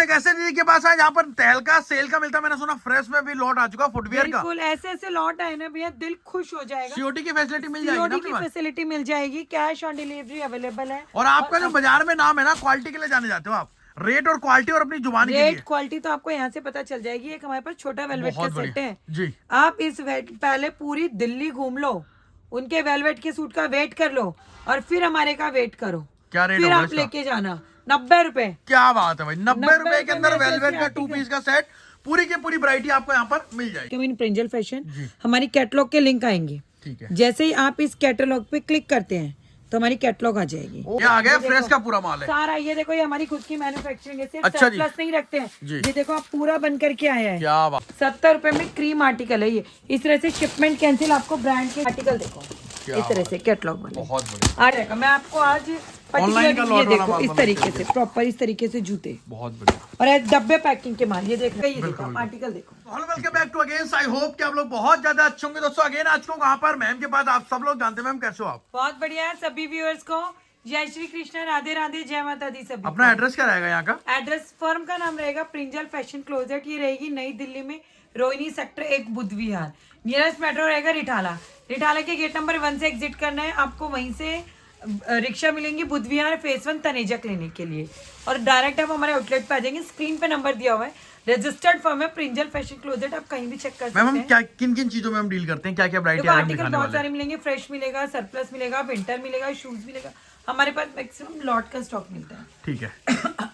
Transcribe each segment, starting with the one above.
एक ऐसे दीदी के पास है जहाँ पर तहलका सेल का मिलता है, मैंने सुना फ्रेश में भी लॉट आ चुका फुटवियर का। बिल्कुल ऐसे ऐसे लॉट आए ना भैया, दिल खुश हो जाएगा। सीओडी की फैसिलिटी मिल जाएगी ना सीओडी अपने की पास? फैसिलिटी मिल जाएगी, कैश ऑन डिलीवरी अवेलेबल है। और आपका जो बाजार में नाम है ना, क्वालिटी के लिए जाने जाते हो आप, रेट और क्वालिटी और अपनी जुबान के लिए। रेट क्वालिटी तो आपको यहाँ से पता चल जाएगी। एक हमारे पास छोटा वेलवेट का बहुत सेट बढ़िया है जी। आप इस पहले पूरी दिल्ली घूम लो, उनके वेलवेट के सूट का वेट कर लो और फिर हमारे का वेट करो। क्या रेट फिर होगा आप इसका? लेके जाना 90 रुपए। क्या बात है भाई, 90 रुपए के अंदर में ऐसे वेलवेट का 2 आर्टिकल। पीस का सेट, पूरी की पूरी वैरायटी आपको यहाँ पर मिल जाएगी। इन प्रिंजल फैशन हमारी कैटलॉग के लिंक आएंगे। ठीक है, जैसे ही आप इस कैटलॉग पे क्लिक करते हैं तो हमारी कैटलॉग आ जाएगी। ये आ गया फ्रेश का पूरा माल है सारा। ये देखो ये हमारी खुद की मैन्युफैक्चरिंग है, सिर्फ अच्छा जी। सरप्लस नहीं रखते हैं जी। ये देखो आप पूरा बन करके आया है। क्या बात, 70 रुपए में क्रीम आर्टिकल है ये। इस तरह से शिपमेंट कैंसिल, आपको ब्रांड के आर्टिकल देखो क्या इस तरह से कैटलॉग बने। बहुत बढ़िया। आ जाएगा। मैं आपको आज ऑनलाइन का particular लॉट ये वाला देखो माल इस बना तरीके से प्रॉपर, इस तरीके से जूते बहुत बढ़िया। और ये डब्बे पैकिंग के माल। ये देखो, ये देखो आर्टिकल देखो। Hello welcome back to again. I hope कि आप लोग बहुत ज्यादा अच्छे होंगे दोस्तों। अगेन आज को कहाँ पर मैम के पास, आप सब लोग जानते हैं मैम कैसे हो आप? बहुत बढ़िया। सभी व्यूअर्स को जय श्री कृष्ण, राधे राधे, जय माता दी सभी। अपना एड्रेस क्या रहेगा यहाँ का? एड्रेस फर्म का नाम रहेगा प्रिंजल फैशन क्लोजेट। ये रहेगी नई दिल्ली में, रोहिणी सेक्टर 1 बुद्ध विहार। नियरेस्ट मेट्रो रहेगा रिठाला। रिठाला के गेट नंबर 1 से एग्जिट करना है आपको। वहीं से रिक्शा मिलेंगी बुद्ध विहार फेज 1 तनेजा क्लिनिक के लिए, और डायरेक्ट आप हमारे आउटलेट पे आ जाएंगे। स्क्रीन पे नंबर दिया हुआ है, रजिस्टर्ड फर्म है प्रिंजल फैशन क्लोजेट। आप कहीं भी चेक कर सकते मैम हम हैं। क्या किन किन चीजों में हम डील करते हैं, क्या क्या वैरायटी देखो हम आर्टिकल दिखाने बहुत वाले सारे हैं? मिलेंगे। फ्रेश मिलेगा, सरप्लस मिलेगा, विंटर मिलेगा, शूज मिलेगा। हमारे पास मैक्सिमम लॉट का स्टॉक मिलता है। ठीक है।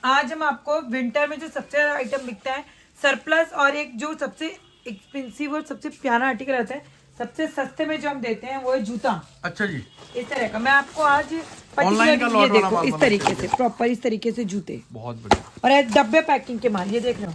आज हम आपको विंटर में जो सबसे ज्यादा आइटम बिकता है सरप्लस, और एक जो सबसे एक्सपेंसिव और सबसे प्यारा आर्टिकल आता है सबसे सस्ते में जो हम देते हैं वो है जूता। अच्छा जी। इस तरह का मैं आपको आज ऑनलाइन का लॉट वाला माल इस तरीके से प्रॉपर, इस तरीके से जूते बहुत बढ़िया। और ये डब्बे पैकिंग के माल। ये देख रहे हो,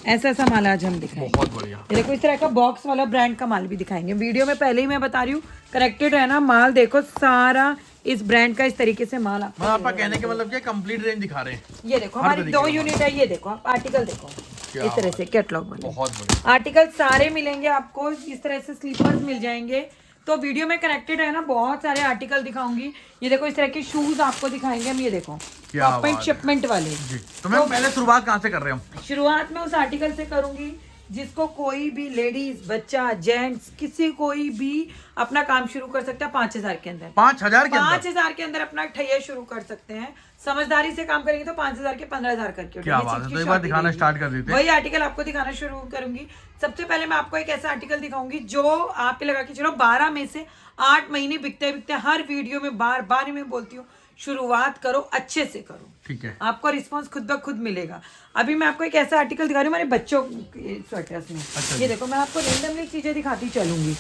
ऐसा ऐसा माल आज हम दिखाएंगे। बहुत बढ़िया। ये देखो इस तरह का बॉक्स वाला ब्रांड का माल भी दिखाएंगे। वीडियो में पहले ही मैं बता रही हूँ, करेक्टेड है ना माल। देखो सारा इस ब्रांड का इस तरीके से माल आपको। आपका कहने का मतलब क्या कंप्लीट रेंज दिखा रहे हैं? ये देखो हमारी 2 यूनिट है। ये देखो आप आर्टिकल देखो इस तरह से कैटलॉग बने। बहुत बढ़िया। आर्टिकल सारे मिलेंगे आपको। इस तरह से स्लीपर्स मिल जाएंगे। तो वीडियो में कनेक्टेड है ना, बहुत सारे आर्टिकल दिखाऊंगी। ये देखो इस तरह के शूज आपको दिखाएंगे हम। ये देखो प्रॉपर शिपमेंट वाले जी। तो मैं पहले शुरुआत कहाँ से कर रहे हैं? शुरुआत में उस आर्टिकल से करूंगी जिसको कोई भी लेडीज, बच्चा, जेंट्स, किसी कोई भी अपना काम शुरू कर सकता है 5000 के अंदर। 5000 के अंदर? 5000 के अंदर अपना ठैया शुरू कर सकते हैं। समझदारी से काम करेंगे तो 5000 के 15000 करके। क्या बात है, तो एक बार दिखाना स्टार्ट कर देते हैं। वही आर्टिकल आपको दिखाना शुरू करूंगी। सबसे पहले मैं आपको एक ऐसा आर्टिकल दिखाऊंगी जो आप लगा के चलो 12 में से 8 महीने बिकते बिकते, हर वीडियो में बार बार मैं बोलती हूँ शुरुआत करो, अच्छे से करो। ठीक है, आपको रिस्पांस खुद ब खुद मिलेगा। अभी मैं आपको एक ऐसा आर्टिकल दिखा रही हूँ हमारे बच्चों के स्वेटर्स में। अच्छा, ये देखो मैं आपको रेंडमली चीजें दिखाती चलूंगी।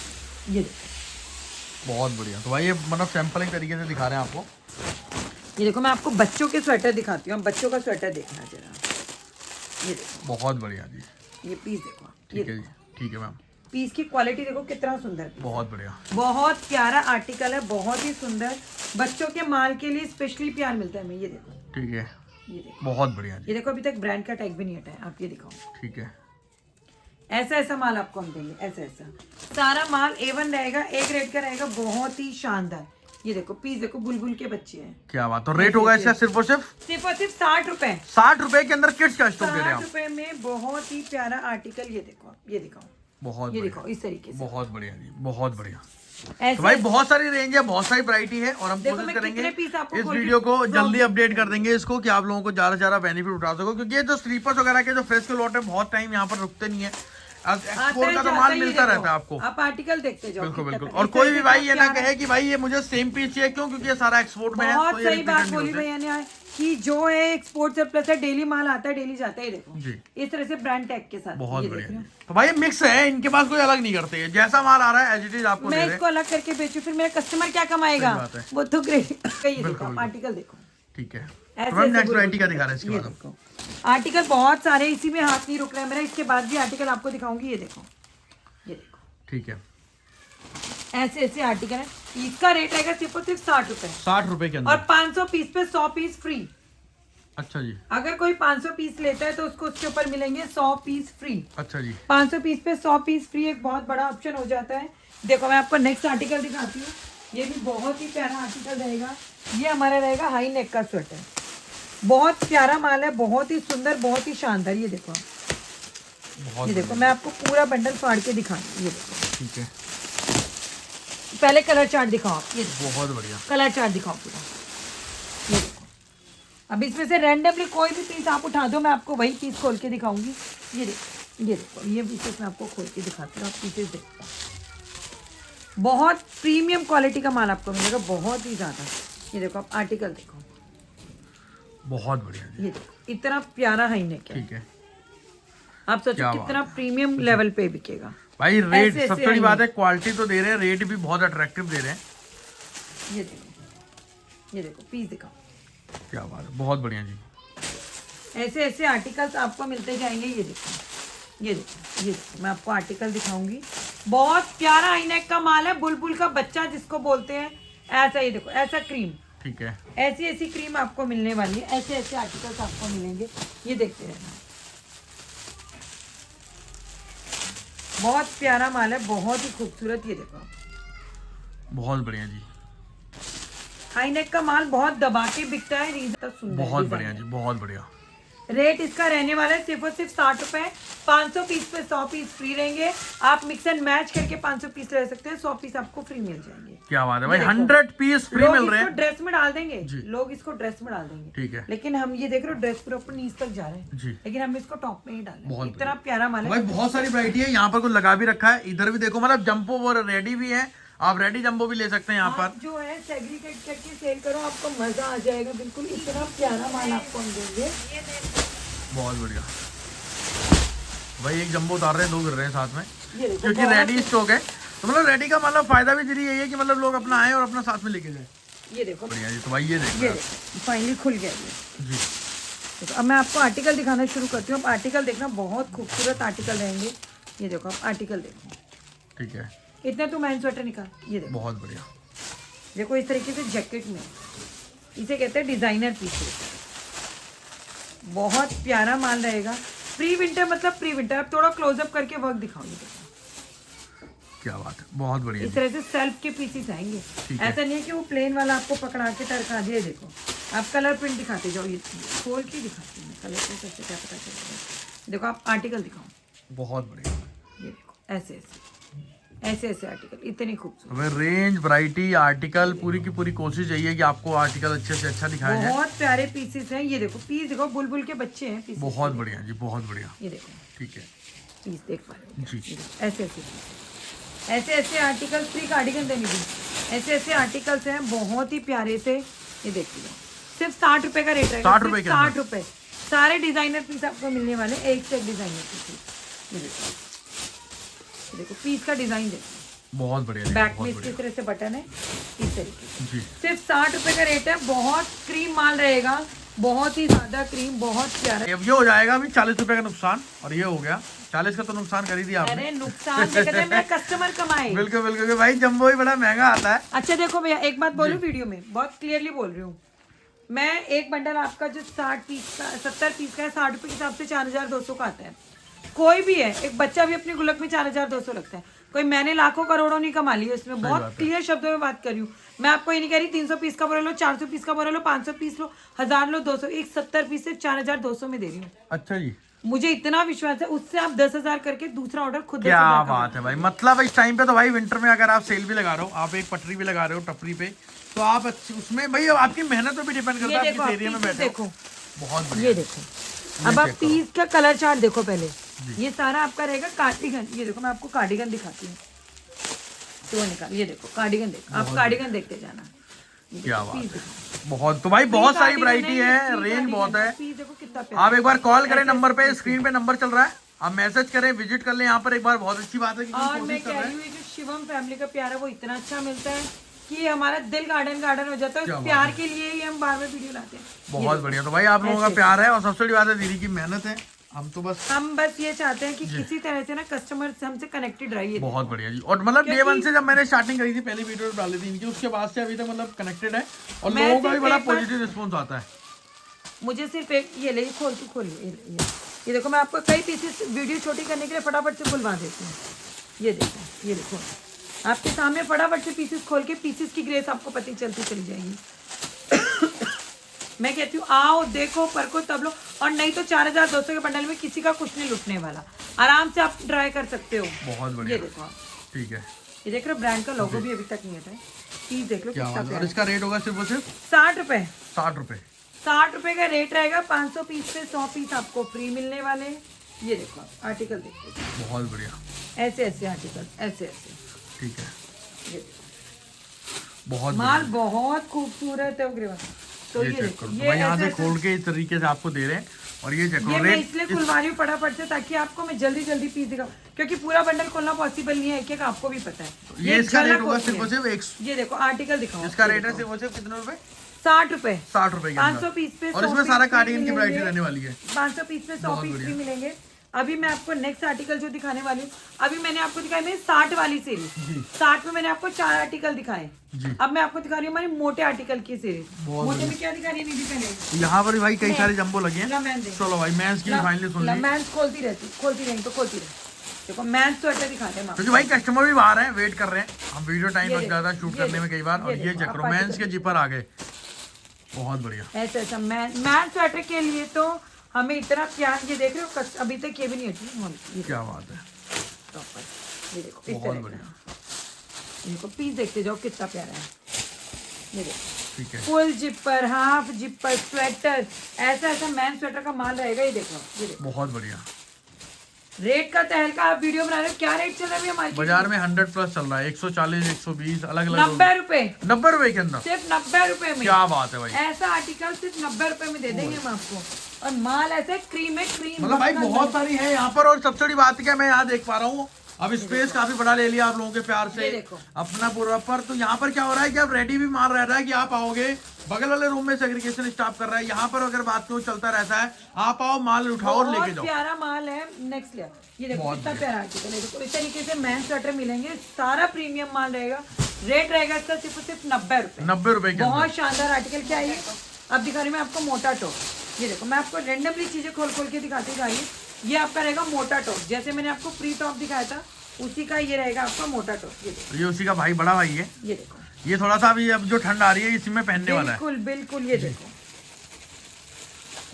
ये देखो बहुत बढ़िया। तो भाई ये मतलब सैंपलिंग तरीके से दिखा रहे हैं आपको। ये देखो मैं आपको बच्चों के स्वेटर दिखाती हूँ। बच्चों का स्वेटर देखना जरा। ये देखो बहुत बढ़िया जी। ये पीस देखो। ठीक है जी। ठीक है मैम। पीस की क्वालिटी देखो कितना सुंदर। बहुत बढ़िया। बहुत प्यारा आर्टिकल है, बहुत ही सुंदर। बच्चों के माल के लिए स्पेशली प्यार मिलता है हमें। ये देखो। ठीक है। ये देखो बहुत बढ़िया जी। ये देखो अभी तक ब्रांड का टैग भी नहीं हटा है। आप ये दिखाओ। ठीक है। ऐसा ऐसा माल आपको हम देंगे। ऐसा ऐसा सारा माल A1 रहेगा, एक रेट का रहेगा, बहुत ही शानदार। ये देखो पीस देखो, बुलबुल के बच्चे हैं। क्या बात। तो रेट होगा इसका सिर्फ और सिर्फ 60 रुपए। 60 रुपए के अंदर किड्स का स्टॉक दे रहे हैं 60 रुपए में बहुत ही प्यारा आर्टिकल। ये देखो, ये दिखाओ। बहुत ये देखो इस तरीके से। बहुत बढ़िया जी। बहुत बढ़िया। ऐसे तो भाई बहुत सारी रेंज है, बहुत सारी वैरायटी है, और हम देखो कोशिश मैं करेंगे कितने पीस आपको इस खोल के वीडियो को जल्दी अपडेट कर देंगे इसको, कि आप लोगों को ज्यादा से ज्यादा बेनिफिट उठा सको। क्योंकि ये जो स्लीपर्स वगैरह के जो फ्रेश के लॉट है बहुत टाइम यहाँ पर रुकते नहीं है। एक्सपोर्ट का तो माल मिलता रहता है आपको। आप आर्टिकल देखते जाओ। बिल्कुल बिल्कुल। और कोई भी भाई ये ना कहे कि भाई ये मुझे सेम पीस चाहिए, क्यों? क्योंकि ये सारा एक्सपोर्ट में है। बहुत सही बात बोली भैया ने कि जो है एक्सपोर्ट सरप्लस है, डेली माल आता है, डेली जाता है। देखो जी, इस तरह से ब्रांड टैग के साथ। बहुत बढ़िया। तो भाई मिक्स है, इनके पास कोई अलग नहीं करते हैं। जैसा माल आ रहा है एज इट इज आपको मैं इसको अलग करके बेचूं, फिर मेरा कस्टमर क्या कमाएगा? वो तो ग्रेट। आर्टिकल देखो। ठीक है। ऐसे नेक्स्ट वैरायटी का दिखा रहे हैं इसके बाद आपको? आर्टिकल बहुत सारे, इसी में हाथ नहीं रुक रहा है मेरा। इसके बाद भी आर्टिकल आपको दिखाऊंगी। ये देखो, ये देखो। ठीक है। ऐसे ऐसे आर्टिकल है। इसका रेट रहेगा सिर्फ और सिर्फ 60 रुपए। 60 रुपए के अंदर। और 500 पीस पे 100 पीस फ्री। अच्छा जी। अगर कोई 500 पीस लेता है तो उसको उसके ऊपर मिलेंगे 100 पीस फ्री। अच्छा जी। 500 पीस पे 100 पीस फ्री एक बहुत बड़ा ऑप्शन हो जाता है। देखो मैं आपको नेक्स्ट आर्टिकल दिखाती हूँ। ये भी बहुत ही प्यारा आर्टिकल रहेगा। ये हमारा रहेगा हाई नेक का स्वेटर। बहुत प्यारा माल है, बहुत ही सुंदर, बहुत ही शानदार। ये देखो आप, बहुत ये देखो मैं आपको पूरा बंडल फाड़ के दिखा दूँ। ये देखो, ठीक है, पहले कलर चार्ट दिखाओ आप। ये देखो, बहुत बढ़िया। कलर चार्ट दिखाओ पूरा। ये देखो, अब इसमें से रैंडमली कोई भी पीस आप उठा दो, मैं आपको वही पीस खोल के दिखाऊंगी। ये देखो, ये देखो, ये पीसेस मैं आपको खोल के दिखाती हूँ, आप पीसेस देखो। बहुत प्रीमियम क्वालिटी का माल आपको मिलेगा, बहुत ही ज़्यादा। ये देखो आप आर्टिकल देखो, बहुत बढ़िया जी। ये देखो इतना प्यारा हाई नेक है। ठीक है आप सोचो क्या कितना प्रीमियम लेवल पे बिकेगा। भाई। रेट ऐसे सबसे बड़ी बात है, क्वालिटी तो दे रहे हैं, रेट भी बहुत अट्रैक्टिव दे रहे हैं। ये देखो, ये देखो पीस दिखाओ, क्या बात है, बहुत बढ़िया जी। ऐसे ऐसे आर्टिकल्स आपको मिलते जाएंगे। ये देखो, ये देखो, ये देखो मैं आपको आर्टिकल दिखाऊंगी। बहुत प्यारा हाई नेक का माल है, बुलबुल का बच्चा जिसको बोलते हैं। ऐसा, ये देखो ऐसा क्रीम, ठीक है, ऐसी ऐसी क्रीम आपको मिलने वाली है, ऐसे ऐसे आर्टिकल्स आपको मिलेंगे। ये देखते रहना, बहुत प्यारा माल है, बहुत ही खूबसूरत। ये देखो बहुत बढ़िया जी, हाई नेक का माल बहुत दबा के बिकता है, रीजन सुंदर बहुत डिजाइन बढ़िया है। जी, बहुत बढ़िया। रेट इसका रहने वाला है सिर्फ और सिर्फ 60 रुपए। 500 पीस पे 100 पीस फ्री रहेंगे। आप मिक्स एंड मैच करके 500 पीस ले सकते हैं, 100 पीस आपको फ्री मिल जाएंगे। क्या बात है भाई, ये देखो, 100 पीस फ्री मिल रहे इसको हैं। ड्रेस में डाल देंगे जी। लोग, इसको ड्रेस में डाल देंगे। ठीक है, लेकिन हम ये देख रहे हो ड्रेस पूरा ऊपर नीचे तक जा रहे हैं जी। लेकिन हम इसको टॉप में ही डाल रहे हैं। बहुत इतना प्यारा माल भाई, है। बहुत सारी वैरायटी है यहाँ पर, कुछ लगा भी रखा है। इधर भी देखो, मतलब जंपो वो रेडी भी है, आप रेडी जंबो भी ले सकते हैं यहाँ आप पर। जो है सेग्रीगेट करके सेल करो, आपको मजा आ जाएगा। बिल्कुल इतना प्यारा माल आपको हम देंगे। बहुत बढ़िया भाई, एक जंबो उतार रहे हैं, 2 गिर रहे हैं साथ में, ये देखो, क्योंकि रेडी स्टॉक है। तो मतलब रेडी का मतलब फायदा भी जरूरी यही है कि मतलब लोग अपना आए और अपना साथ में लेके जाए। ये देखो, बढ़िया जी। तो भाई ये ये देखो देखो फाइनली खुल गया ये। जी, देखो, अब मैं आपको आर्टिकल दिखाना शुरू करती हूँ। अब आर्टिकल देखना, बहुत खूबसूरत आर्टिकल रहेंगे। ये देखो आप आर्टिकल देखो, ठीक है, इतना तो मैन स्वेटर निकाल। ये देखो, बहुत बढ़िया। देखो इस तरीके से जैकेट में, इसे कहते हैं डिजाइनर पीस। बहुत प्यारा माल रहेगा। प्री विंटर मतलब प्री विंटर। अब थोड़ा क्लोजअप करके वर्क दिखाओ। ये देखो, क्या बात है, बहुत बढ़िया इस जी। तरह से सेल्फ के पीसेस आएंगे। ठीक है। ऐसा नहीं है कि वो प्लेन वाला आपको पकड़ा के टरका दिए। देखो आप कलर प्रिंट दिखाते जाओ, ये खोल के दिखाती हूँ कलर प्रिंट कैसे क्या पता चलेगा। देखो आप आर्टिकल दिखाओ, बहुत बढ़िया ये देखो ऐसे ऐसे ऐसे ऐसे आर्टिकल, इतने खूबसूरत। हमें रेंज, वैरायटी, आर्टिकल पूरी की पूरी कोशिश यही है कि आपको आर्टिकल अच्छे से अच्छा दिखाया जाए। बहुत प्यारे पीसेस हैं। ये देखो पीस देखो, बुलबुल के बच्चे हैं पीसेस। बहुत बढ़िया जी, बहुत बढ़िया। ये देखो ठीक है पीस देख पा रहे हो जी। ये देखो, ऐसे ऐसे pieces। ऐसे ऐसे आर्टिकल, फ्री कार्डिगन देनी थी। ऐसे ऐसे आर्टिकल्स हैं बहुत ही प्यारे से। ये देखिए सिर्फ 60 रुपए का रेट है। 60 रुपए के 60 रुपए। सारे डिजाइनर पीस आपको मिलने वाले, एक से एक डिजाइनर पीस। ये देखो, ये देखो पीस का डिजाइन देखो, बहुत बढ़िया जी, बैक में बहुत इस बढ़िया तरह से बटन है, इस तरीके से। जी। सिर्फ 60 रुपए का रेट है। बहुत क्रीम माल रहेगा, बहुत ही ज्यादा क्रीम, बहुत प्यारा। अब ये हो जाएगा अभी 40 रुपए का नुकसान, और ये हो गया 40 का। तो नुकसान कर ही दिया आपने। अरे नुकसान कहते हैं मेरा कस्टमर कमाए। बिल्कुल बिल्कुल भाई, जंबो ही बड़ा महंगा आता है। अच्छा देखो भैया, एक बात बोलूं वीडियो में, बहुत क्लियरली बोल रही हूँ मैं। एक बंडल आपका जो 60 पीस का, 70 पीस का है, 60 रुपए के हिसाब से 4200 का आता है। कोई भी है, एक बच्चा भी अपनी गुलक में 4200 लगता है। कोई मैंने लाखों करोड़ों नहीं कमा ली उसमें। बहुत क्लियर शब्दों में बात कर रही हूँ मैं। आपको ये नहीं कह रही 300 पीस का बोरा लो, 400 पीस का बोरा लो, 500 पीस लो, 1000 लो, 200, एक 70 पीस से 4200 में दे रही हूँ। अच्छा जी, मुझे इतना विश्वास है। उससे आप 10,000 करके दूसरा ऑर्डर खुद क्या बात है भाई। मतलब इस टाइम पे तो भाई विंटर में अगर आप सेल भी लगा रहे हो, आप एक पटरी भी लगा रहे हो टपरी पे, तो आप उसमें भाई आपकी मेहनत पे भी डिपेंड करता है, आप किस एरिया में बैठे हो। देखो बहुत बढ़िया। ये देखो, अब आप पीस का कलर चार्ट देखो पहले। ये सारा आपका रहेगा कार्डिगन। ये देखो मैं आपको कार्डिगन दिखाती हूँ, तो निकाल। ये देखो कार्डिगन देखो, आप कार्डिगन देखते जाना। क्या बात है, बहुत। तो भाई बहुत सारी वैरायटी है, रेंज बहुत है। पीस देखो कितना प्यारा। आप एक बार कॉल करें, नंबर पे स्क्रीन पे नंबर चल रहा है, आप मैसेज करें, विजिट कर लें यहाँ पर एक बार। बहुत अच्छी बात है कि और मैं कह रही हूँ जो शिवम फैमिली का प्यार है वो इतना अच्छा मिलता है कि हमारा दिल गार्डन गार्डन हो जाता है। उस प्यार के लिए ही हम बार बार वीडियो लाते हैं। बहुत बढ़िया। तो भाई आप लोगों का प्यार है, और सबसे बड़ी बात है दीदी की मेहनत है। हम बस ये चाहते हैं कि किसी तरह से ना कस्टमर हमसे कनेक्टेड रहिए। बहुत बढ़िया जी। और मतलब डे 1 से जब मैंने स्टार्टिंग करी थी, पहली वीडियो डाली थी इनकी, उसके बाद से अभी तक मतलब कनेक्टेड है, और लोगों का भी बड़ा पॉजिटिव रिस्पॉन्स आता है। मुझे सिर्फ एक ये ले, खोलिए ये देखो, मैं आपको कई पीसेस वीडियो छोटी करने के लिए फटाफट से बुलवा देती हूँ। ये देखो, ये देखो आपके सामने फटाफट से पीसेस खोल के, पीसेस की ग्रेस आपको पता चलती चली जाएगी। मैं कहती हूँ आओ देखो परखो तब लो, और नहीं तो 4200 के बंडल में किसी का कुछ नहीं लुटने वाला, आराम से आप ट्राई कर सकते हो। बहुत बढ़िया। ये देखो आप, ठीक है, ये देख रहे हो ब्रांड का लोगो भी अभी तक नहीं आता है, पीस देख लो क्या कितना बात है। और प्यारा। इसका रेट होगा सिर्फ और सिर्फ 60 रुपए, 60 रुपए। 60 रुपए का रेट रहेगा। 500 पीस पे 100 पीस आपको फ्री मिलने वाले हैं। ये देखो आप आर्टिकल देखो, बहुत बढ़िया, ऐसे ऐसे आर्टिकल, ऐसे ऐसे, ठीक है, ये बहुत माल बहुत खूबसूरत है उग्रवाल। तो ये ये चेक देखो, करो, ये भाई यहाँ से ऐसे खोल के इस तरीके से आपको दे रहे हैं। और ये चेक ये करो मैं रेट, इसलिए खुलवा रही हूँ फटाफट से, ताकि आपको मैं जल्दी जल्दी पीस दिखाऊं, क्योंकि पूरा बंडल खोलना पॉसिबल नहीं है, एक एक आपको भी पता है। ये इसका रेट झलक होगा होती सिर्फ और है। सिर्फ एक, ये देखो आर्टिकल दिखाओ, इसका रेट है सिर्फ और सिर्फ कितने रुपए? 60 रुपए, 60 रुपए के 500 अंदर। पीस पे और 100 इसमें पीस सारा फ्री कार्डिगन की मिलेंगे। वैरायटी रहने वाली है। 500 पीस पे 100 पीस फ्री मिलेंगे। अभी मैं आपको नेक्स्ट आर्टिकल जो दिखाने वाली हूँ, अभी मैंने आपको दिखाई मेरी 60 वाली सीरीज, 60 में मैंने आपको 4 आर्टिकल दिखाए। जी। अब मैं आपको दिखा रही हूँ हमारी मोटे आर्टिकल की सीरीज। बहुत मोटे में क्या दिखा रही है निधि पहले? यहाँ पर भी भाई कई सारे जंबो लगे हैं। मैं देख, चलो भाई मेंस की फाइनली सुन ली, मेंस खोलती रहेंगी तो खोलती रहे। देखो मेंस स्वेटर दिखाते हैं हम आपको। क्योंकि भाई कस्टमर भी बाहर हैं, वेट कर रहे हैं, हम वीडियो टाइम ये लग जाता है देखो, शूट ये करने में कई बार। और ये ये देखो, चेक करो आप मेंस आर्टिकल के जिपर आ गए, बहुत बढ़िया। ऐसा ऐसा मैट स्वेटर के लिए तो हमें इतना प्यार, ये देख रहे हो अभी तक ये भी नहीं हटी। क्या बात है, प्रॉपर ये देखो इस बहुत तरह बढ़िया, का। देखो पीस देखते जाओ कितना प्यारा है। ये देखो ठीक है, full zipper, half zipper, sweater, ऐसा ऐसा मैन स्वेटर का माल रहेगा। ये देखो, ये देखो बहुत बढ़िया। रेट का तहलका आप वीडियो बना रहे हो, क्या रेट चल रहा है अभी हमारे बाजार में 100 प्लस चल रहा है, 140 120 अलग अलग 90 रुपए, 90 रुपए के अंदर। सिर्फ 90 रुपए में। क्या बात है भाई, ऐसा आर्टिकल सिर्फ 90 रुपए में दे देंगे हम आपको। और माल ऐसे क्रीम है, क्रीम मतलब भाई बहुत सारी है यहाँ पर। और सबसे बड़ी बात क्या मैं यहाँ देख पा रहा हूँ, अब स्पेस काफी बड़ा ले लिया आप लोगों के प्यार से ये देखो। अपना पूरा पर। तो यहाँ पर क्या हो रहा है कि अब रेडी भी मार रह रहा है कि आप आओगे, बगल वाले रूम में सेग्रीगेशन स्टाफ कर रहा है, यहाँ पर अगर बात को चलता रहता है, आप आओ माल उठाओ और लेके बहुत जाओ। प्यारा माल है नेक्स्ट लेयर। ये देखो बहुत कितना प्यारा आर्टिकल है। देखो इस तरीके से मैन स्वेटर मिलेंगे, सारा प्रीमियम माल रहेगा। रेट रहेगा इसका सिर्फ 90 रुपए, 90 रुपए के अंदर। बहुत शानदार आर्टिकल। क्या है अब दिखा रही हूँ मैं आपको मोटा टॉप। ये देखो मैं आपको रेंडमली चीजें खोल खोल के दिखाती जा रही हूँ। ये आपका रहेगा मोटा टॉप, जैसे मैंने आपको प्री टॉप दिखाया था उसी का ये रहेगा आपका मोटा टॉप। ये देखो, ये उसी का भाई बड़ा भाई है। ये देखो ये थोड़ा सा अभी अब जो ठंड आ रही है इसी में पहनने वाला है। बिल्कुल बिल्कुल। ये देखो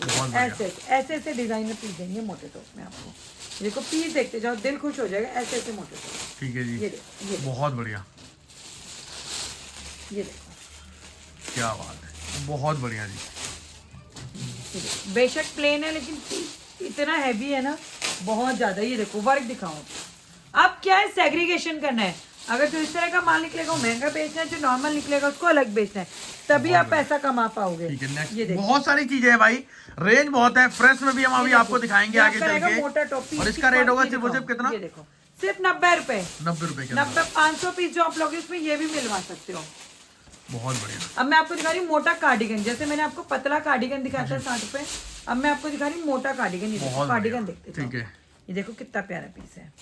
बहुत बढ़िया, ऐसे ऐसे ऐसे डिजाइनर पीस देंगे मोटे टॉप में आपको। देखो पीस देखते जाओ, दिल खुश हो जाएगा। ऐसे ऐसे मोटे टॉप। ठीक है जी, ये देखो, ये बहुत बढ़िया, ये देखो, क्या बात है, बहुत बढ़िया जी। ये देखो। बेशक प्लेन है लेकिन इतना हैवी है ना, बहुत ज्यादा। ये देखो वर्क दिखाओ। अब क्या है, सेग्रीगेशन करना है। अगर जो इस तरह का माल निकलेगा वो महंगा बेचना है, जो नॉर्मल निकलेगा उसको अलग बेचना है, तभी आप पैसा कमा पाओगे। ठीक है, ये नेक्स्ट देखो बहुत सारी चीजें हैं भाई, रेंज बहुत है। फ्रेश में भी हम अभी आपको दिखाएंगे आगे चल मोटा के। टॉप। और इसका रेट होगा सिर्फ और सिर्फ कितना? ये देखो सिर्फ 90 रुपए, 90 रुपए के अंदर। 90 500 पीस जो आप लोगे उसमें ये भी मिलवा सकते हो। बहुत बढ़िया। अब मैं आपको दिखा रही हूँ मोटा कार्डिगन। जैसे मैंने आपको पतला कार्डिगन दिखाया था 60 रुपए, अब मैं आपको दिखा रही हूँ मोटा कार्डिगन। ये देखो बहुत कार्डिगन बढ़िया, देखते ठीक जाओ। है, ये देखो कितना प्यारा पीस है।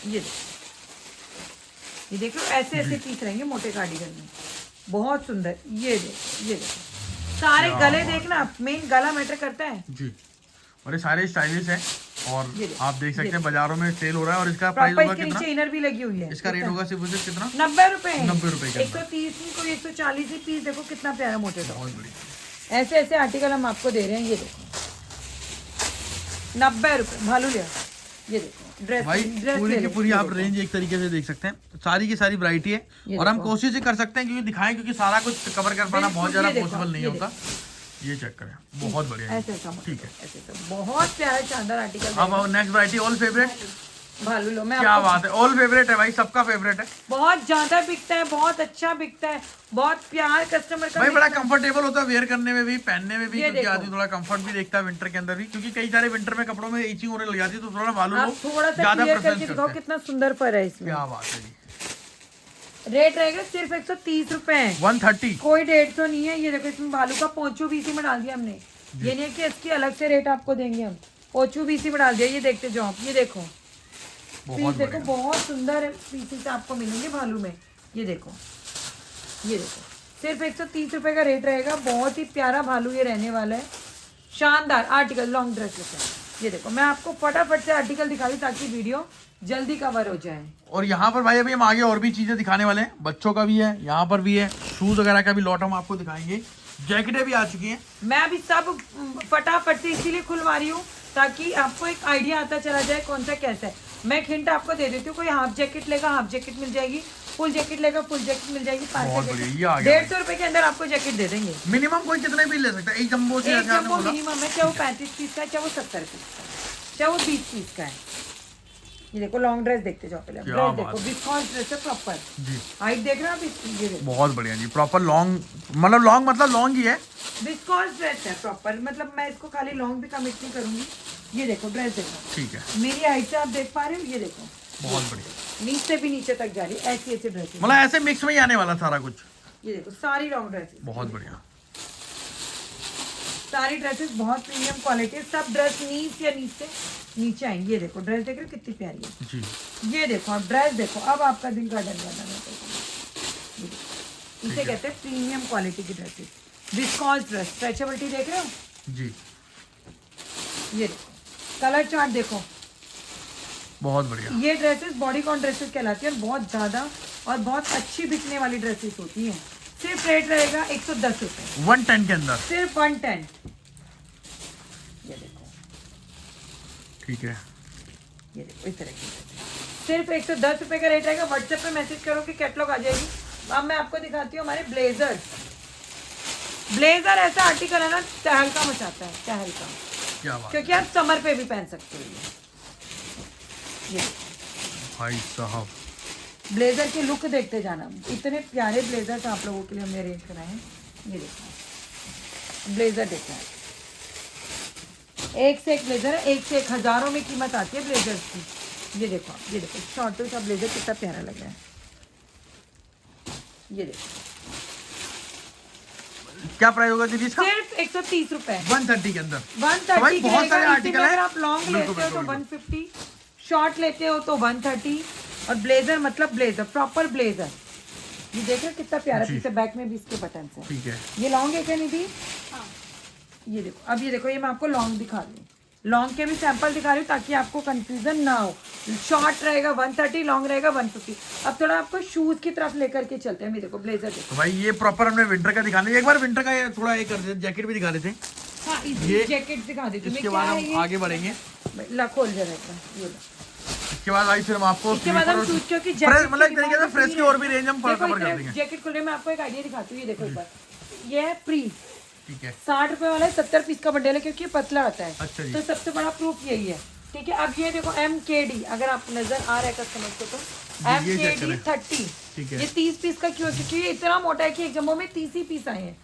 ये देखो, ये देखो ऐसे ऐसे पीस रहेंगे मोटे कार्डिगन में, बहुत सुंदर। ये देखो, ये देखो सारे गले देखना, मेन गला मैटर करता है जी। और ये सारे स्टाइलिश है। और ये देखो, आप देख सकते हैं बाजारों में सेल हो रहा है। और इसका प्राइस प्रॉपर होगा इसके कितना? नीचे इनर भी लगी हुई है। इसका रेट होगा सिर्फ और सिर्फ कितना? 90 रुपए। 90 रुपए के अंदर। 130 नहीं कोई 140 ही पीस। देखो कितना प्यारा मोटे टॉप। बहुत बढ़िया, ऐसे ऐसे आर्टिकल हम आपको दे रहे हैं। ये देखो 90 रुपए भालू लिया। ये देखो ड्रेस, भाई ड्रेस पूरी ले की लो, पूरी ये आप देखो। रेंज एक तरीके से देख सकते हैं, सारी की सारी वैरायटी है। ये और हम देखो। कोशिश ही कर सकते हैं क्योंकि दिखाएं, क्योंकि सारा कुछ कवर कर पाना बहुत ज्यादा ये देखो, पॉसिबल नहीं ये होता। ये चेक करें, बहुत बढ़िया है। ऐसे ऐसा ठीक है, ऐसे ऐसा बहुत प्यारा शानदार आर्टिकल। अब नेक्स्ट वैरायटी ऑल फेवरेट। भालू लो। मैं क्या आपको बात है, ऑल फेवरेट है भाई, सबका फेवरेट है बहुत ज्यादा बिकता है, बहुत अच्छा बिकता है, बहुत प्यार कस्टमर का भाई। बड़ा बिकता है। कंफर्टेबल होता है वेयर करने में भी, पहनने में भी, ये क्योंकि देखो। आदमी थोड़ा कंफर्ट भी देखता है विंटर के अंदर भी, क्योंकि कई सारे विंटर में कपड़ों में इचिंग होने लग जाती है, तो थोड़ा मालूम आप हो थोड़ा सा ज्यादा क्लियर करके प्रेफरेंस दिखाओ करते हैं। कितना सुंदर फर है इसमें। क्या बात है जी, रेट रहेगा सिर्फ 130 रुपए। 130। कोई 150 नहीं है। ये देखो इसमें बालू का पोंचू भी इसी में डाल दिया हमने। ये नहीं है कि इसकी अलग से रेट आपको देंगे हम, पोंचू भी इसी में डाल दिया। ये देखते जाओ आप, ये देखो पीस बहुत देखो, बढ़िया, बहुत सुंदर पीसेस आपको मिलेंगे भालू में। ये देखो, ये देखो सिर्फ 130 रुपए का रेट रहेगा। बहुत ही प्यारा भालू ये रहने वाला है, शानदार आर्टिकल। लॉन्ग ड्रेस है। ये देखो मैं आपको फटाफट से आर्टिकल दिखा दी ताकि वीडियो जल्दी कवर हो जाए। और यहाँ पर भाई अभी हम आगे और भी चीजें दिखाने वाले हैं, बच्चों का भी है, यहाँ पर भी है, शूज वगैरह का भी लॉट हम आपको दिखाएंगे। जैकेटें भी आ चुकी हैं। मैं अभी सब फटाफट से इसीलिए खुलवा रही हूँ ताकि आपको एक आइडिया आता चला जाए कौन सा कैसा है। मैं एक हिंट आपको दे देती हूँ, कोई हाफ जैकेट लेगा हाफ जैकेट मिल जाएगी, फुल जैकेट लेगा फुल जैकेट मिल जाएगी। बहुत बढ़िया, ये आ गया। 150 रुपए के अंदर आपको जैकेट दे देंगे। मिनिमम कोई कितने भी ले सकता है, एक जंबो से एक जंबो मिनिमम है, चाहे वो 35 पीस का है, चाहे वो 70 पीस का है, चाहे वो 20 पीस का है। ये देखो लॉन्ग ड्रेस देखते जाओ पहले, ड्रेस देखो विस्कॉस ड्रेस है प्रॉपर जी, हाइट देख रहे हो आप इसकी, ये देखो बहुत बढ़िया जी, प्रॉपर लॉन्ग, मतलब लॉन्ग ही है। विस्कॉस ड्रेस है प्रॉपर, मतलब मैं इसको खाली लॉन्ग भी कमिट नहीं करूंगी। ये देखो ड्रेस देखो, ठीक है, मेरी हाइट से आप देख पा रहे हो, ये देखो बहुत बढ़िया, नीचे से भी नीचे तक जा रही है, ऐसी ऐसी ड्रेस। मतलब ऐसे मिक्स में ही आने वाला सारा कुछ। ये देखो सारी लॉन्ग ड्रेसेस, बहुत बढ़िया, सारी ड्रेसेस बहुत प्रीमियम क्वालिटी, सब ड्रेस नीच या नीचे नीचे आएंगी। ये देखो ड्रेस देख रहे हो कितनी प्यारी है जी। ये देखो आप ड्रेस देखो, अब आपका दिन का डर बना है। इसे कहते हैं प्रीमियम क्वालिटी की ड्रेसेस, विस्कॉस ड्रेस, स्ट्रेचेबिलिटी देख रहे हो जी। ये देखो कलर चार्ट देखो, बहुत बढ़िया। ये ड्रेसेस बॉडीकॉन ड्रेसेस कहलाती है और बहुत ज़्यादा और बहुत अच्छी बिकने वाली ड्रेसेस होती हैं। सिर्फ रेट रहेगा 110 रुपये, 110 के अंदर, सिर्फ 110। ये देखो, ठीक है, ये देखो इस तरह की सिर्फ 110 रुपये का रेट रहेगा। व्हाट्सएप पे मैसेज करो कि कैटलॉग आ जाएगी। अब मैं आपको दिखाती हूँ हमारे ब्लेजर। ब्लेजर ऐसा आर्टिकल है ना, तहलका मचाता है, तहलका, क्या बात, क्योंकि आप समर पे भी पहन सकते हो। ये भाई साहब, ब्लेजर की लुक देखते जाना, इतने प्यारे ब्लेजर आप लोगों के लिए हमने अरेंज कराए हैं। ये देखो ब्लेजर देखना है, एक से एक ब्लेजर है, एक से एक, हजारों में कीमत आती है ब्लेजर्स की। ये देखो ये देखो शॉर्ट सा ब्लेजर कितना प्यारा लग रहा है। ये देखो क्या प्राइस होगा दीदी इसका? सिर्फ 130 रुपए, 130 के अंदर। 130 भाई बहुत सारे रहेगा। आर्टिकल इसी में हैं। अगर आप लॉन्ग लेते हो तो 150, शॉर्ट लेते हो तो 130, और ब्लेजर मतलब ब्लेजर, प्रॉपर ब्लेजर। ये देख रहे हो कितना प्यारा, पीछे बैक में भी इसके बटन है। ठीक है, ये लॉन्ग है क्या निधि? ये देखो, अब ये देखो, ये मैं आपको लॉन्ग दिखा रही हूँ, लॉन्ग के भी सैंपल दिखा रही हूँ ताकि आपको कंफ्यूजन ना हो। शॉर्ट रहेगा 130, लॉन्ग रहेगा 150। अब थोड़ा आपको शूज की तरफ लेकर के चलते हैं। ये देखो ब्लेजर देखो, तो भाई ये प्रॉपर हमने विंटर का दिखाने, एक बार विंटर का ये थोड़ा ये कर देते, जैकेट भी दिखा देते। हाँ ये जैकेट दिखा देती हूँ। इसके बाद हम आगे बढ़ेंगे। ला खोल जरा ये लो। इसके बाद भाई फिर हम आपको इसके बाद हम शूज की मतलब एक तरीके से फ्रेश की और भी रेंज हम कवर कर देंगे। जैकेट खुलने में आपको एक आइडिया दिखाती हूँ। ये देखो एक बार, ये है प्री, ठीक है, 60 रुपए वाला है, 70 पीस का बंडल है क्योंकि ये पतला आता है। अच्छा जी। तो सबसे बड़ा प्रूफ यही है, ठीक है। अब ये देखो MKD, अगर आप नजर आ रहा है कस्टमर को तो MKD 30, ठीक है। ये 30 पीस का क्यों है? क्योंकि ये इतना मोटा है कि एक जम्बो में 30 ही पीस आए हैं।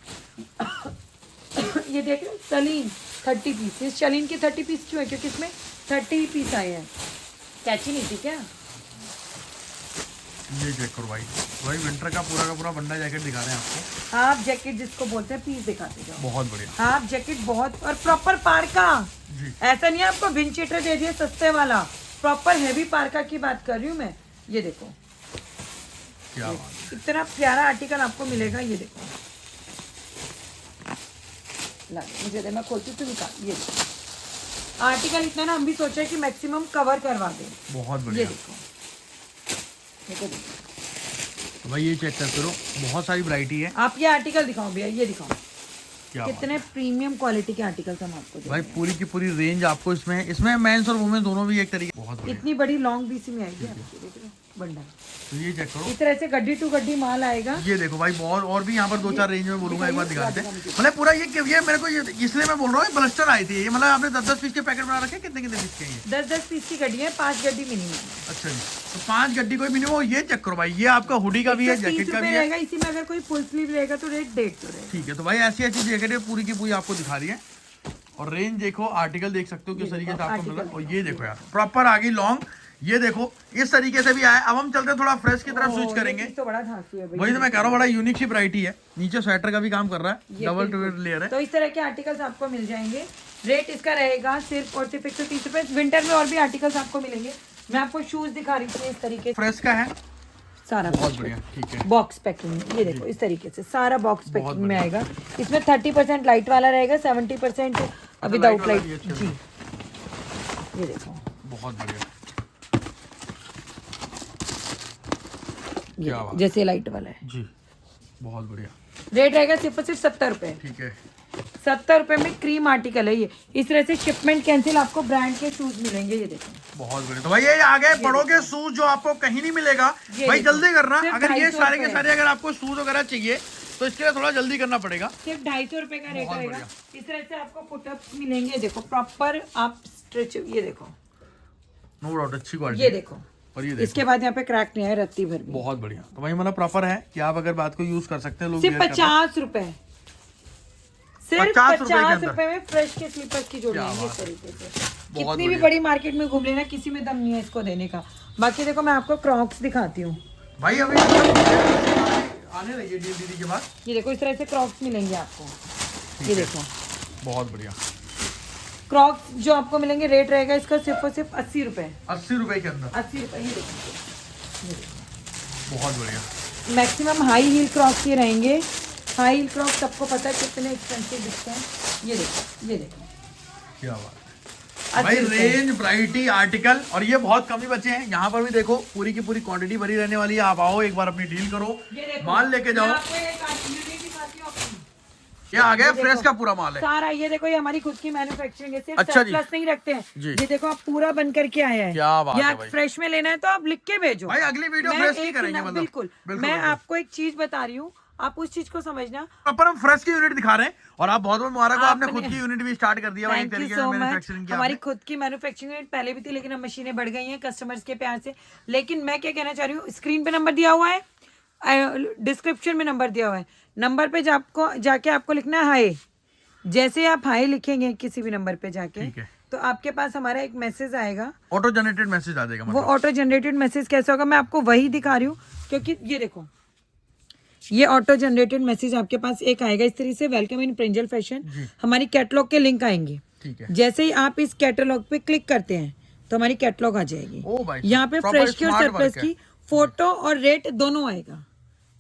ये देख रहे हैं सलीन 30 पीस, इस शलीन की 30 पीस क्यों है? क्योंकि इसमें 30 पीस आए हैं। कैची नहीं थी क्या? ये चेक करो भाई, भाई विंटर का पूरा बंडा जैकेट दिखा रहे हैं आपको। हाफ जैकेट जिसको बोलते हैं, पीस दिखाते जाओ। बहुत बढ़िया, हाफ जैकेट बहुत, और प्रॉपर पार्का जी। ऐसा नहीं है आपको विंचीटर दे दिया सस्ते वाला, प्रॉपर हेवी पार्का की बात कर रही हूँ मैं। ये देखो क्या बात, इतना प्यारा आर्टिकल आपको मिलेगा। ये देखो ला मुझे दे, मैं खोलती हूँ, निकाल। ये आर्टिकल इतना ना, हम भी सोचा है कि मैक्सिमम कवर करवा दें। बहुत ये बढ़िया। देखो देखो देखो, तो भाई ये चेक करते रहो, बहुत सारी वैरायटी है। आप ये आर्टिकल दिखाओ भैया, ये दिखाओ क्या कितने प्रीमियम क्वालिटी के आर्टिकल्स हम आपको दे भाई, रहे हैं। पूरी की पूरी रेंज आपको इसमें मेंस और वुमेन दोनों भी एक तरीके। बहुत बढ़िया, इतनी बड़ी लॉन्ग भी में आएगी आपकी, देख रहे हो बंडल। तो ये चेक करो, इस तरह से गड्डी टू गड्डी माल आएगा। ये देखो भाई, बहुत और भी यहाँ पर 2-4 रेंज में बोलूंगा, एक बार दिखाते हैं। मतलब पूरा ये मेरे को ये इसलिए मैं बोल रहा हूँ, ब्लस्टर आई थी ये, मतलब आपने 10-10 पीस के पैकेट बना रखे, कितने पीस के ये? 10-10 पीस की गड्डी है, 5 गड्डी मिनिमम। अच्छा जी, तो 5 गड्डी कोई मिनिमम। ये चेक करो भाई, ये आपका हुडी का भी है, जैकेट का भी है। रहेगा। इसी में अगर कोई फुल स्लीव रहेगा तो रेट 150 रहेगा। ठीक है, तो भाई ऐसी जैकेट पूरी की पूरी आपको दिखा रही है। और रेंज देखो, आर्टिकल देख सकते हो किस तरीके से आपको मिला। और ये देखो यार, प्रॉपर आ गई लॉन्ग। ये देखो इस तरीके से भी आया। अब हम चलते हैं थोड़ा फ्रेश की तरफ स्विच करेंगे। तो बड़ा धांसू है भाई, वही तो मैं कह रहा हूँ, बड़ा यूनिक सी वैरायटी है। नीचे स्वेटर का भी काम कर रहा है, डबल टू लेयर है। तो इस तरह के आर्टिकल्स आपको मिल जाएंगे। रेट इसका रहेगा सिर्फ और सिर्फ 130 रुपए। विंटर में और भी आर्टिकल्स आपको मिलेंगे। मैं आपको शूज दिखा रही थी इस तरीके से, फ्रेश का है, सारा बहुत बढ़िया। ठीक है, बॉक्स पैकिंग। ये देखो इस तरीके से सारा बॉक्स पैकिंग में आएगा। इसमें 30% लाइट वाला रहेगा, 70% विदाउट लाइट। जी ये देखो बहुत बढ़िया, ये जैसे लाइट वाला है जी, बहुत बढ़िया। रेट रहेगा सिर्फ और सिर्फ 70 रुपए। ठीक है, 70 रुपए में क्रीम आर्टिकल है ये। इस तरह से शिपमेंट कैंसिल आपको ब्रांड के शूज मिलेंगे, ये देखो। बहुत बढ़िया। तो भाई ये आ गए बड़ों के शूज जो आपको कहीं नहीं मिलेगा। भाई जल्दी करना, सिर्फ अगर ये 250 सारे के रुपए। सारे अगर आपको शूज वगैरह चाहिए तो इसके लिए थोड़ा जल्दी करना पड़ेगा। सिर्फ 250 रुपए का रेट बहुत रहेगा। बढ़िया। इस तरह से आपको पुटअप्स मिलेंगे, देखो प्रॉपर आप स्ट्रेच, ये देखो, नो डाउट अच्छी क्वालिटी। ये देखो, और ये देखो इसके बाद यहाँ पे क्रैक नहीं है रत्ती भर भी। बहुत बढ़िया। तो भाई मतलब प्रॉपर है कि आप अगर बात को यूज कर सकते हैं लोग। सिर्फ 50 रुपए, सिर्फ 50 रुपए के 50 अंदर। रुपए में फ्रेश के स्लीपर्स की जोड़ी क्या है, इस बात है। तरीके से। बहुत कितनी भी बढ़िया। बड़ी मार्केट में घूम लेना, किसी में दम नहीं है इसको देने का। बाकी देखो मैं आपको क्रॉक्स दिखाती हूँ, भाई अभी आने लगी डील दीदी के बाद। ये देखो इस तरह से क्रॉक्स मिलेंगे आपको, ये देखो बहुत बढ़िया। क्रॉक्स जो आपको मिलेंगे, रेट रहेगा इसका सिर्फ और सिर्फ 80 रुपए। 80 रुपए के अंदर, 80 रुपए, ये देखो। बहुत बढ़िया। मैक्सिमम हाई हील क्रॉक्स ये रहेंगे। हाई हील क्रॉक्स सबको पता है कितने एक्सपेंसिव दिखते हैं, ये देखो, ये देखो, क्या बात है भाई। 80 रुपए। रेंज, वैरायटी, आर्टिकल, और ये बहुत कम ही बचे हैं। यहाँ पर भी देखो पूरी की पूरी क्वांटिटी भरी रहने वाली है। आप आओ एक बार अपनी डील करो, ये देखो, माल लेके जाओ। मैं आपको एक यूनिक दिखाती हूँ अपनी। ये आ गया ये फ्रेश देखो, का पूरा माल है। सारा ये देखो, ये हमारी खुद की मैन्युफैक्चरिंग है, सिर्फ अच्छा जी। सरप्लस नहीं रखते हैं। जी। ये देखो आप पूरा बन करके आया है। क्या बात है भाई। फ्रेश में लेना है तो आप लिख के भेजो भाई अगली वीडियो मैं फ्रेश की एक करेंगे ना- मतलब। बिल्कुल मैं बिल्कुल। आपको एक चीज बता रही हूँ, आप उस चीज को समझना। प्रॉपर हम फ्रेश की यूनिट दिखा रहे हैं और आप बहुत बहुत मुबारक हो, आपने आपने- खुद की यूनिट भी स्टार्ट कर दिया भाई। एक थैंक यू तरीके से सो मैन्युफैक्चरिंग मच। की हमारी आपने। खुद की मैन्युफैक्चरिंग यूनिट पहले भी थी, लेकिन अब मशीनें बढ़ गई हैं कस्टमर्स के प्यार से। लेकिन मैं क्या कहना चाह रही हूँ, स्क्रीन पे नंबर दिया हुआ है, डिस्क्रिप्शन में नंबर दिया हुआ है। नंबर पे जाके आपको लिखना है हाय। जैसे आप हाय लिखेंगे किसी भी नंबर पे जाके, ठीक है। तो आपके पास हमारा एक मैसेज आएगा। ऑटो जनरेटेड मैसेज आ जाएगा वो मतलब। ऑटो जनरेटेड मैसेज कैसे होगा, मैं आपको वही दिखा रही हूँ, क्योंकि ये देखो, ये ऑटो जनरेटेड मैसेज आपके पास एक आएगा इस तरीके से, वेलकम इन प्रिंजल फैशन। हमारी कैटलॉग के लिंक आएंगे। ठीक है। जैसे ही आप इस कैटलॉग पे क्लिक करते हैं तो हमारी कैटलॉग आ जाएगी। ओ भाई, यहाँ पे proper फ्रेश की और smart सरप्लस work है। की फोटो और रेट दोनों आएगा।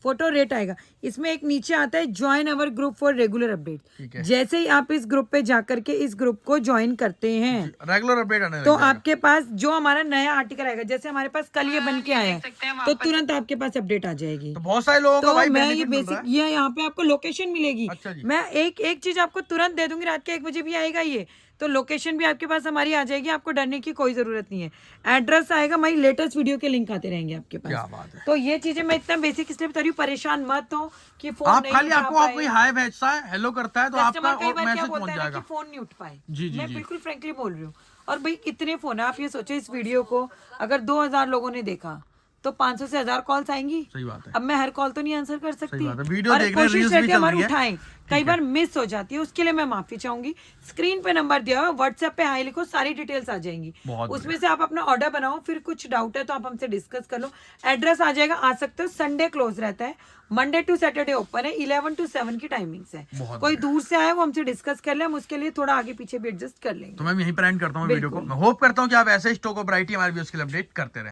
फोटो रेट आएगा। इसमें एक नीचे आता है join our group for regular ठीक अपडेट। है। जैसे ही आप इस ग्रुप पे जाकर के इस ग्रुप को ज्वाइन करते हैं रेगुलर अपडेट आने तो लग जाएगा। आपके पास जो हमारा नया आर्टिकल आएगा, जैसे हमारे पास कल ये बन के आया है, तो तुरंत आपके पास अपडेट आ जाएगी। तो बहुत सारे लोगों को तो भाई मैं ये बेनिफिट मिल बेसिक रहा है। ये यहाँ पे आपको लोकेशन मिलेगी। अच्छा जी। मैं एक चीज आपको तुरंत दे दूंगी, रात के 1 बजे भी आएगा ये, तो लोकेशन भी आपके पास हमारी आ जाएगी, आपको डरने की कोई जरूरत नहीं है। एड्रेस आएगा, हमारी लेटेस्ट वीडियो के लिंक आते रहेंगे आपके क्या पास। बात है। तो ये चीजें मैं इतना बेसिक इसलिए बता रही हूँ, परेशान मत हो कि फोन आप नहीं खाली उठा आपको आप पाए। कोई हाय भेजता है, हेलो करता है तो कस्टमर आपका कई बार क्या मैसेज बोलता पहुंच है ना जाएगा। कि फोन नहीं उठ पाए। जी, जी, मैं जी। बिल्कुल फ्रेंकली बोल रही हूँ। और भाई इतने फोन है, आप ये सोचो इस वीडियो को अगर 2000 लोगों ने देखा तो 500 से 1000 कॉल्स आएंगी। सही बात है। अब मैं हर कॉल तो नहीं आंसर कर सकती। बात है। वीडियो और देख रहे हैं, कोशिश रील्स भी रहती है चल हमारी रही है। उठाएं, कई बार मिस हो जाती है, उसके लिए मैं माफी चाहूंगी। स्क्रीन पे नंबर दिया हुआ है, व्हाट्सएप पे हाई लिखो, सारी डिटेल्स आ जाएंगी। बहुत उसमें से आप अपना ऑर्डर बनाओ, फिर कुछ डाउट है तो आप हमसे डिस्कस कर लो। एड्रेस आ जाएगा, आ सकते हो। संडे क्लोज रहता है, मंडे टू सैटरडे ओपन है, 11 to 7 की टाइमिंग्स है। बहुत कोई दूर से आए वो हमसे डिस्कस कर ले, हम उसके लिए थोड़ा आगे पीछे भी एडजस्ट कर लेंगे। तो मैं यहीं पर एंड करता हूँ वीडियो को। मैं होप करता हूँ कि आप ऐसे स्टॉक और वैरायटी हमारे व्यूअर्स के लिए अपडेट करते रहे।